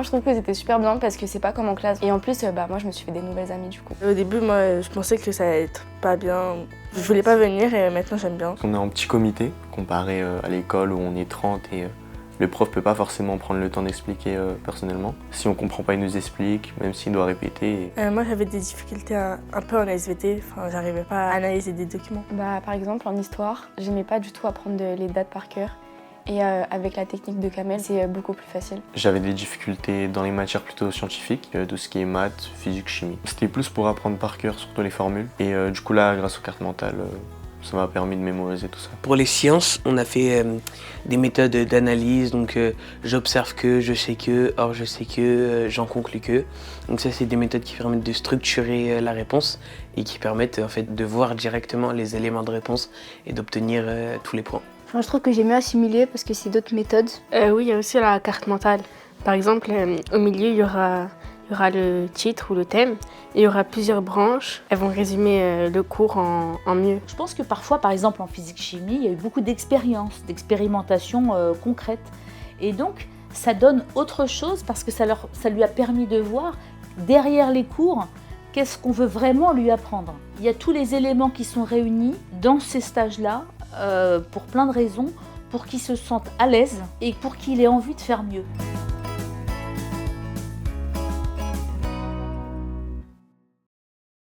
je trouve que c'était super bien parce que c'est pas comme en classe. Et en plus, moi, je me suis fait des nouvelles amies du coup. Au début, moi, je pensais que ça allait être pas bien. Je voulais pas venir et maintenant, j'aime bien. On est en petit comité, comparé à l'école où on est 30 et le prof peut pas forcément prendre le temps d'expliquer personnellement. Si on comprend pas, il nous explique, même s'il doit répéter. Moi, j'avais des difficultés un peu en SVT. Enfin, j'arrivais pas à analyser des documents. Par exemple, en histoire, j'aimais pas du tout apprendre les dates par cœur. Et avec la technique de Kamel, c'est beaucoup plus facile. J'avais des difficultés dans les matières plutôt scientifiques, tout ce qui est maths, physique, chimie. C'était plus pour apprendre par cœur, surtout les formules. Et du coup là, grâce aux cartes mentales, ça m'a permis de mémoriser tout ça. Pour les sciences, on a fait des méthodes d'analyse, donc j'observe que, je sais que, or je sais que, j'en conclus que. Donc ça, c'est des méthodes qui permettent de structurer la réponse et qui permettent en fait de voir directement les éléments de réponse et d'obtenir tous les points. Enfin, je trouve que j'ai mieux assimilé parce que c'est d'autres méthodes. Oui, il y a aussi la carte mentale. Par exemple, au milieu, il y aura le titre ou le thème, et il y aura plusieurs branches. Elles vont résumer le cours en mieux. Je pense que parfois, par exemple en physique-chimie, il y a eu beaucoup d'expériences, d'expérimentations concrètes. Et donc, ça donne autre chose parce que ça lui a permis de voir, derrière les cours, qu'est-ce qu'on veut vraiment lui apprendre. Il y a tous les éléments qui sont réunis dans ces stages-là, pour plein de raisons, pour qu'il se sente à l'aise et pour qu'il ait envie de faire mieux.